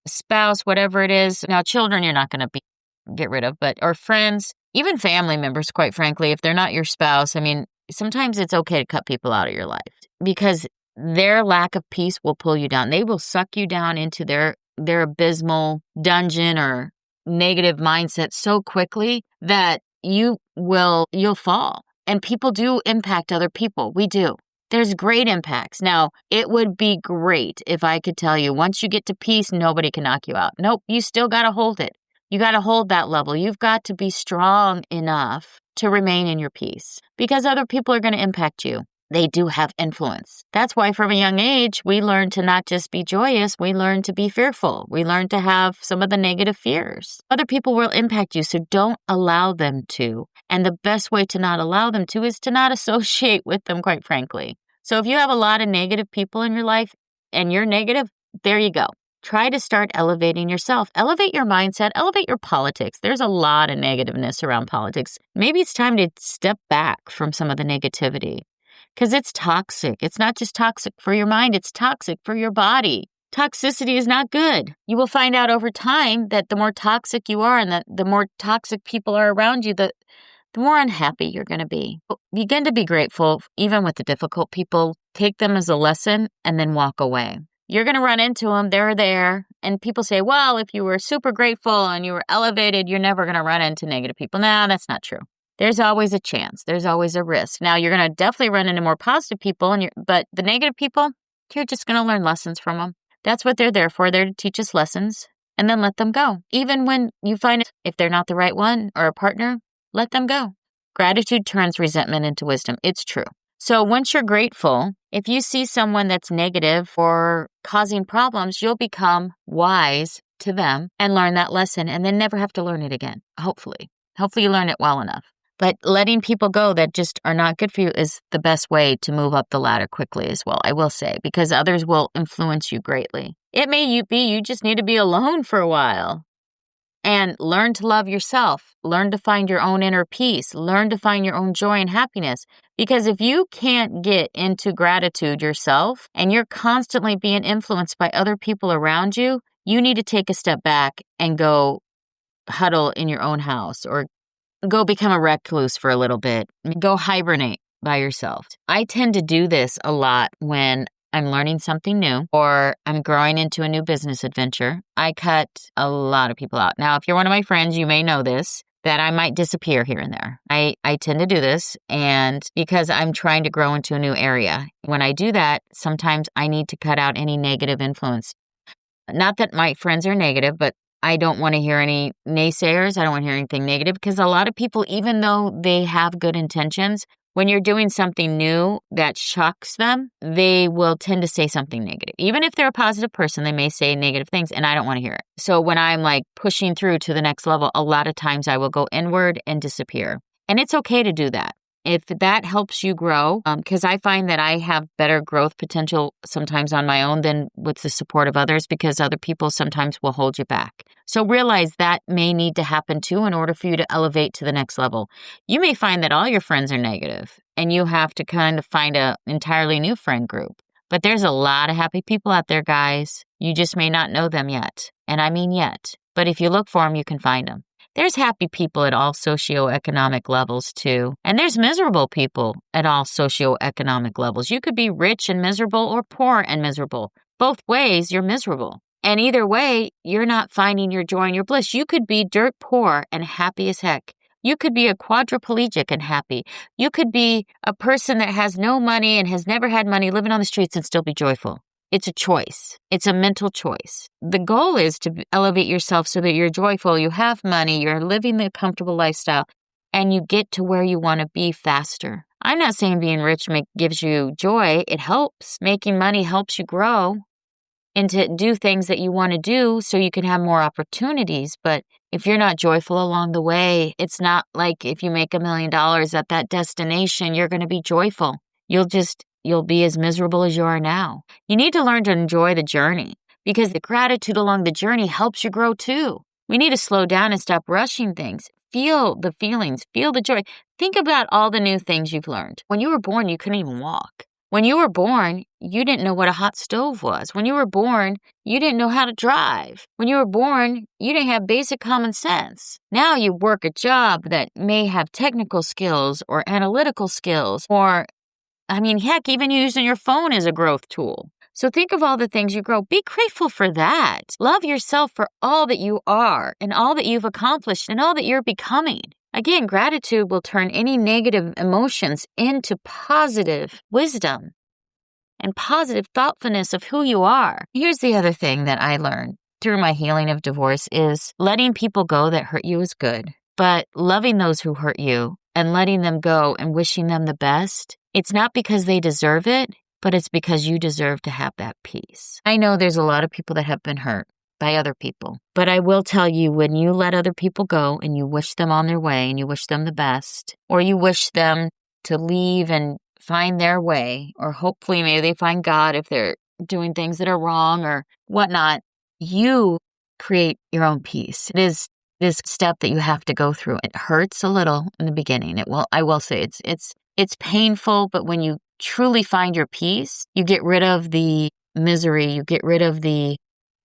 spouse, whatever it is. Now, children, you're not going to get rid of, or friends, even family members, quite frankly, if they're not your spouse. I mean, sometimes it's okay to cut people out of your life because their lack of peace will pull you down. They will suck you down into their abysmal dungeon or negative mindset so quickly that you'll fall. And people do impact other people. We do. There's great impacts. Now, it would be great if I could tell you once you get to peace, nobody can knock you out. Nope, you still got to hold it. You got to hold that level. You've got to be strong enough to remain in your peace because other people are going to impact you. They do have influence. That's why from a young age, we learn to not just be joyous, we learn to be fearful. We learn to have some of the negative fears. Other people will impact you, so don't allow them to. And the best way to not allow them to is to not associate with them, quite frankly. So if you have a lot of negative people in your life and you're negative, there you go. Try to start elevating yourself. Elevate your mindset. Elevate your politics. There's a lot of negativeness around politics. Maybe it's time to step back from some of the negativity because it's toxic. It's not just toxic for your mind. It's toxic for your body. Toxicity is not good. You will find out over time that the more toxic you are and that the more toxic people are around you, the more unhappy you're going to be. Begin to be grateful, even with the difficult people. Take them as a lesson and then walk away. You're going to run into them. They're there. And people say, well, if you were super grateful and you were elevated, you're never going to run into negative people. No, that's not true. There's always a chance. There's always a risk. Now, you're going to definitely run into more positive people, but the negative people, you're just going to learn lessons from them. That's what they're there for. They're to teach us lessons and then let them go. Even when you find if they're not the right one or a partner, let them go. Gratitude turns resentment into wisdom. It's true. So once you're grateful, if you see someone that's negative or causing problems, you'll become wise to them and learn that lesson and then never have to learn it again. Hopefully you learn it well enough. But letting people go that just are not good for you is the best way to move up the ladder quickly as well, I will say, because others will influence you greatly. It may be you just need to be alone for a while and learn to love yourself. Learn to find your own inner peace. Learn to find your own joy and happiness. Because if you can't get into gratitude yourself and you're constantly being influenced by other people around you, you need to take a step back and go huddle in your own house or go become a recluse for a little bit. Go hibernate by yourself. I tend to do this a lot when I'm learning something new or I'm growing into a new business adventure. I cut a lot of people out. Now, if you're one of my friends, you may know this, that I might disappear here and there. I tend to do this and because I'm trying to grow into a new area. When I do that, sometimes I need to cut out any negative influence. Not that my friends are negative, but I don't want to hear any naysayers. I don't want to hear anything negative because a lot of people, even though they have good intentions, when you're doing something new that shocks them, they will tend to say something negative. Even if they're a positive person, they may say negative things and I don't want to hear it. So when I'm like pushing through to the next level, a lot of times I will go inward and disappear. And it's okay to do that. If that helps you grow, because I find that I have better growth potential sometimes on my own than with the support of others because other people sometimes will hold you back. So realize that may need to happen too in order for you to elevate to the next level. You may find that all your friends are negative and you have to kind of find an entirely new friend group. But there's a lot of happy people out there, guys. You just may not know them yet. And I mean yet. But if you look for them, you can find them. There's happy people at all socioeconomic levels too. And there's miserable people at all socioeconomic levels. You could be rich and miserable or poor and miserable. Both ways, you're miserable. And either way, you're not finding your joy and your bliss. You could be dirt poor and happy as heck. You could be a quadriplegic and happy. You could be a person that has no money and has never had money living on the streets and still be joyful. It's a choice. It's a mental choice. The goal is to elevate yourself so that you're joyful, you have money, you're living the comfortable lifestyle, and you get to where you want to be faster. I'm not saying being rich gives you joy. It helps. Making money helps you grow and to do things that you want to do so you can have more opportunities. But if you're not joyful along the way, it's not like if you make $1 million at that destination, you're going to be joyful. You'll be as miserable as you are now. You need to learn to enjoy the journey because the gratitude along the journey helps you grow too. We need to slow down and stop rushing things. Feel the feelings, feel the joy. Think about all the new things you've learned. When you were born, you couldn't even walk. When you were born, you didn't know what a hot stove was. When you were born, you didn't know how to drive. When you were born, you didn't have basic common sense. Now you work a job that may have technical skills or analytical skills, or, heck, even using your phone is a growth tool. So think of all the things you grow. Be grateful for that. Love yourself for all that you are and all that you've accomplished and all that you're becoming. Again, gratitude will turn any negative emotions into positive wisdom and positive thoughtfulness of who you are. Here's the other thing that I learned through my healing of divorce is letting people go that hurt you is good, but loving those who hurt you and letting them go and wishing them the best, it's not because they deserve it, but it's because you deserve to have that peace. I know there's a lot of people that have been hurt by other people, but I will tell you, when you let other people go and you wish them on their way and you wish them the best, or you wish them to leave and find their way, or hopefully maybe they find God if they're doing things that are wrong or whatnot, you create your own peace. It is this step that you have to go through. It hurts a little in the beginning. I will say it's painful, but when you truly find your peace, you get rid of the misery, you get rid of the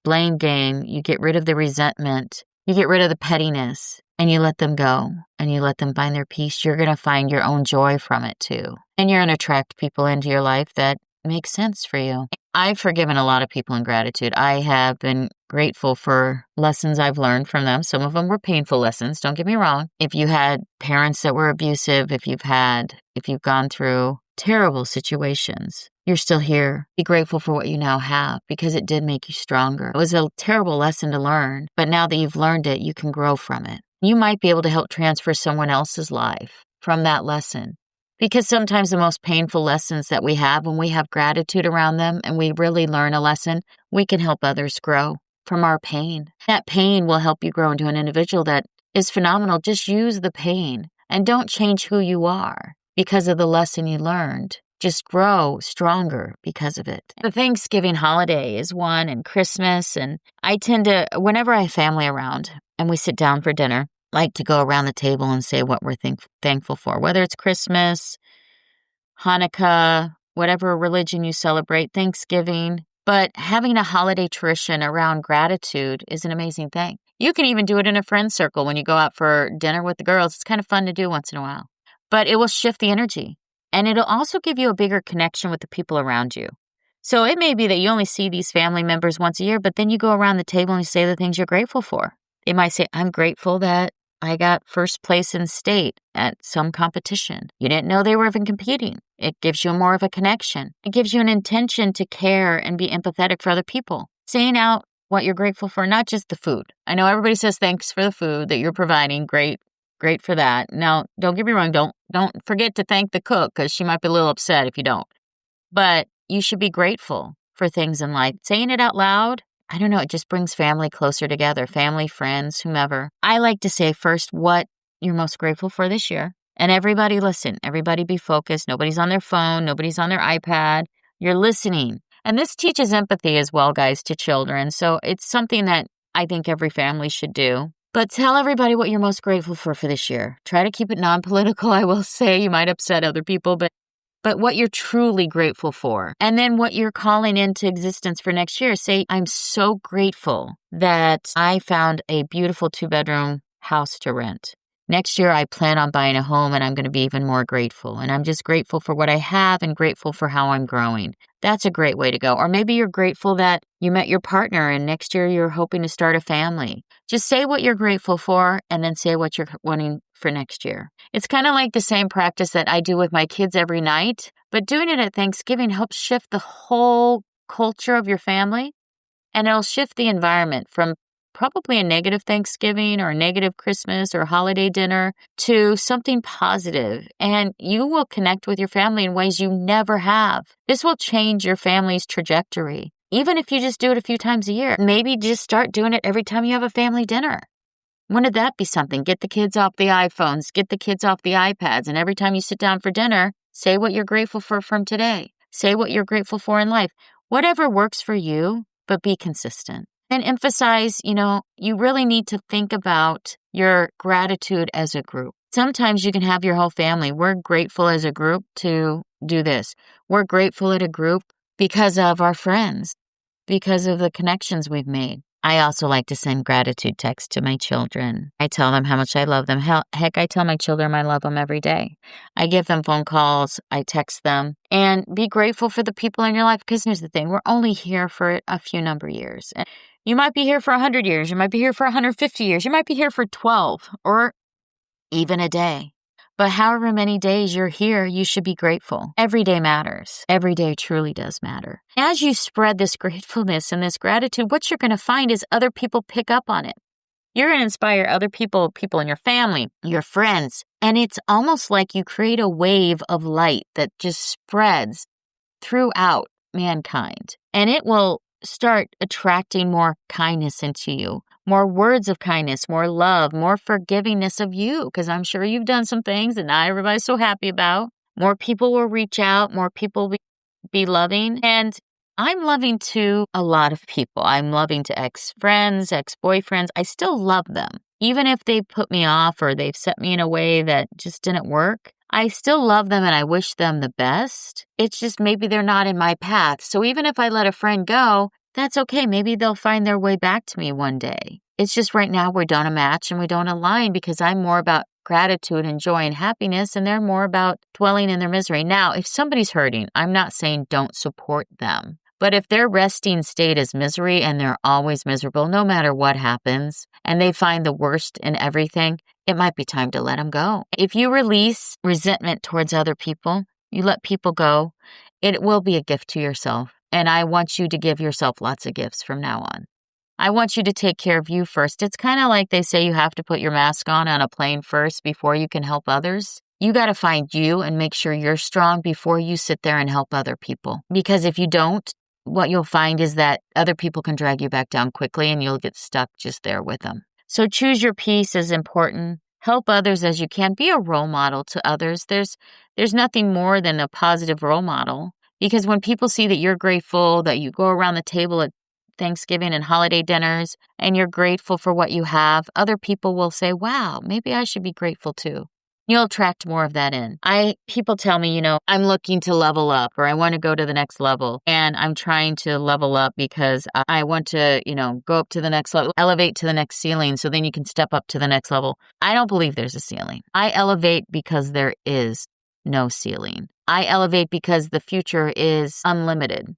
blame game, you get rid of the resentment, you get rid of the pettiness, and you let them go and you let them find their peace. You're going to find your own joy from it too. And you're going to attract people into your life that make sense for you. I've forgiven a lot of people in gratitude. I have been grateful for lessons I've learned from them. Some of them were painful lessons, don't get me wrong. If you had parents that were abusive, if you've gone through terrible situations, you're still here. Be grateful for what you now have because it did make you stronger. It was a terrible lesson to learn, but now that you've learned it, you can grow from it. You might be able to help transfer someone else's life from that lesson. Because sometimes the most painful lessons that we have, when we have gratitude around them and we really learn a lesson, we can help others grow from our pain. That pain will help you grow into an individual that is phenomenal. Just use the pain and don't change who you are because of the lesson you learned. Just grow stronger because of it. The Thanksgiving holiday is one, and Christmas, and I tend to, whenever I have family around and we sit down for dinner, like to go around the table and say what we're thankful for, whether it's Christmas, Hanukkah, whatever religion you celebrate, Thanksgiving. But having a holiday tradition around gratitude is an amazing thing. You can even do it in a friend circle when you go out for dinner with the girls. It's kind of fun to do once in a while. But it will shift the energy. And it'll also give you a bigger connection with the people around you. So it may be that you only see these family members once a year, but then you go around the table and you say the things you're grateful for. They might say, I'm grateful that I got first place in state at some competition. You didn't know they were even competing. It gives you more of a connection. It gives you an intention to care and be empathetic for other people. Saying out what you're grateful for, not just the food. I know everybody says thanks for the food that you're providing. Great for that. Now, don't get me wrong. Don't forget to thank the cook because she might be a little upset if you don't. But you should be grateful for things in life. Saying it out loud, I don't know, it just brings family closer together, family, friends, whomever. I like to say first what you're most grateful for this year. And everybody listen, everybody be focused. Nobody's on their phone, nobody's on their iPad. You're listening. And this teaches empathy as well, guys, to children. So it's something that I think every family should do. But tell everybody what you're most grateful for this year. Try to keep it non-political, I will say. You might upset other people, but what you're truly grateful for. And then what you're calling into existence for next year. Say, I'm so grateful that I found a beautiful 2-bedroom house to rent. Next year, I plan on buying a home and I'm going to be even more grateful. And I'm just grateful for what I have and grateful for how I'm growing. That's a great way to go. Or maybe you're grateful that you met your partner and next year you're hoping to start a family. Just say what you're grateful for and then say what you're wanting for next year. It's kind of like the same practice that I do with my kids every night, but doing it at Thanksgiving helps shift the whole culture of your family, and it'll shift the environment from probably a negative Thanksgiving or a negative Christmas or holiday dinner to something positive, and you will connect with your family in ways you never have. This will change your family's trajectory. Even if you just do it a few times a year, maybe just start doing it every time you have a family dinner. Wouldn't that be something? Get the kids off the iPhones, get the kids off the iPads, and every time you sit down for dinner, say what you're grateful for from today. Say what you're grateful for in life. Whatever works for you, but be consistent. And emphasize, you really need to think about your gratitude as a group. Sometimes you can have your whole family. We're grateful as a group to do this. We're grateful at a group because of our friends, because of the connections we've made. I also like to send gratitude texts to my children. I tell them how much I love them. Heck, I tell my children I love them every day. I give them phone calls. I text them. And be grateful for the people in your life, because here's the thing. We're only here for a few number of years. And you might be here for 100 years. You might be here for 150 years. You might be here for 12 or even a day. But however many days you're here, you should be grateful. Every day matters. Every day truly does matter. As you spread this gratefulness and this gratitude, what you're going to find is other people pick up on it. You're going to inspire other people in your family, your friends. And it's almost like you create a wave of light that just spreads throughout mankind. And it will start attracting more kindness into you, more words of kindness, more love, more forgivingness of you, because I'm sure you've done some things that not everybody's so happy about. More people will reach out, more people will be loving. And I'm loving to a lot of people. I'm loving to ex-friends, ex-boyfriends. I still love them. Even if they put me off or they've set me in a way that just didn't work, I still love them and I wish them the best. It's just maybe they're not in my path. So even if I let a friend go, that's okay. Maybe they'll find their way back to me one day. It's just right now we don't match and we don't align because I'm more about gratitude and joy and happiness and they're more about dwelling in their misery. Now, if somebody's hurting, I'm not saying don't support them. But if their resting state is misery and they're always miserable, no matter what happens, and they find the worst in everything, it might be time to let them go. If you release resentment towards other people, you let people go, it will be a gift to yourself. And I want you to give yourself lots of gifts from now on. I want you to take care of you first. It's kind of like they say you have to put your mask on a plane first before you can help others. You got to find you and make sure you're strong before you sit there and help other people. Because if you don't, what you'll find is that other people can drag you back down quickly and you'll get stuck just there with them. So choose your peace is important. Help others as you can. Be a role model to others. There's nothing more than a positive role model. Because when people see that you're grateful, that you go around the table at Thanksgiving and holiday dinners, and you're grateful for what you have, other people will say, wow, maybe I should be grateful too. You'll attract more of that in. People tell me, I'm looking to level up or I want to go to the next level. And I'm trying to level up because I want to, go up to the next level, elevate to the next ceiling so then you can step up to the next level. I don't believe there's a ceiling. I elevate because there is no ceiling. I elevate because the future is unlimited.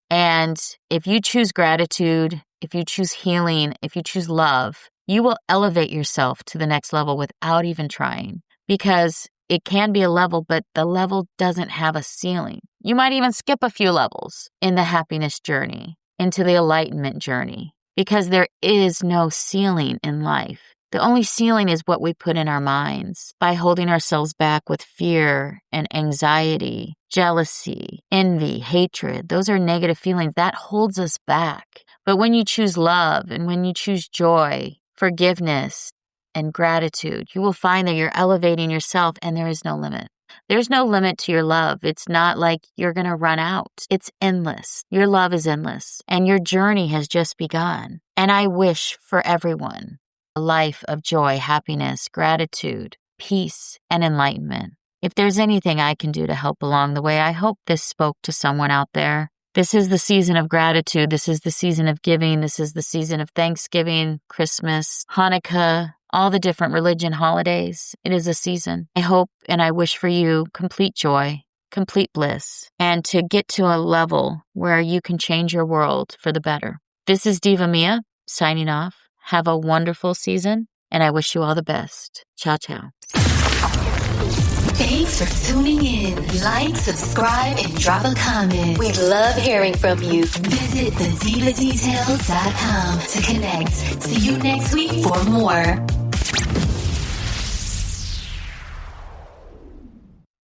And if you choose gratitude, if you choose healing, if you choose love, you will elevate yourself to the next level without even trying, because it can be a level, but the level doesn't have a ceiling. You might even skip a few levels in the happiness journey, into the enlightenment journey, because there is no ceiling in life. The only ceiling is what we put in our minds by holding ourselves back with fear and anxiety, jealousy, envy, hatred. Those are negative feelings. That holds us back. But when you choose love and when you choose joy, forgiveness, and gratitude, you will find that you're elevating yourself and there is no limit. There's no limit to your love. It's not like you're going to run out. It's endless. Your love is endless and your journey has just begun. And I wish for everyone a life of joy, happiness, gratitude, peace, and enlightenment. If there's anything I can do to help along the way, I hope this spoke to someone out there. This is the season of gratitude. This is the season of giving. This is the season of Thanksgiving, Christmas, Hanukkah, all the different religion holidays. It is a season. I hope and I wish for you complete joy, complete bliss, and to get to a level where you can change your world for the better. This is Diva Mia signing off. Have a wonderful season, and I wish you all the best. Ciao, ciao. Thanks for tuning in. Like, subscribe, and drop a comment. We love hearing from you. Visit thedivadetails.com to connect. See you next week for more.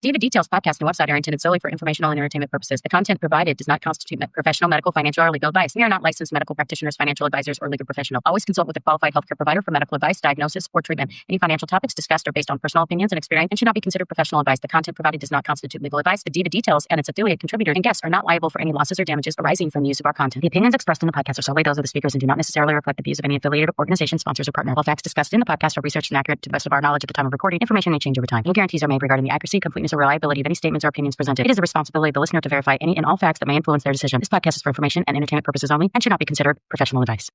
Diva Details podcast and website are intended solely for informational and entertainment purposes. The content provided does not constitute professional, medical, financial, or legal advice. We are not licensed medical practitioners, financial advisors, or legal professionals. Always consult with a qualified healthcare provider for medical advice, diagnosis, or treatment. Any financial topics discussed are based on personal opinions and experience and should not be considered professional advice. The content provided does not constitute legal advice. The Diva Details and its affiliate contributors and guests are not liable for any losses or damages arising from the use of our content. The opinions expressed in the podcast are solely those of the speakers and do not necessarily reflect the views of any affiliated organization, sponsors, or partner. All facts discussed in the podcast are researched and accurate to the best of our knowledge at the time of recording. Information may change over time. No guarantees are made regarding the accuracy, completeness, or the reliability of any statements or opinions presented. It is the responsibility of the listener to verify any and all facts that may influence their decision. This podcast is for information and entertainment purposes only and should not be considered professional advice.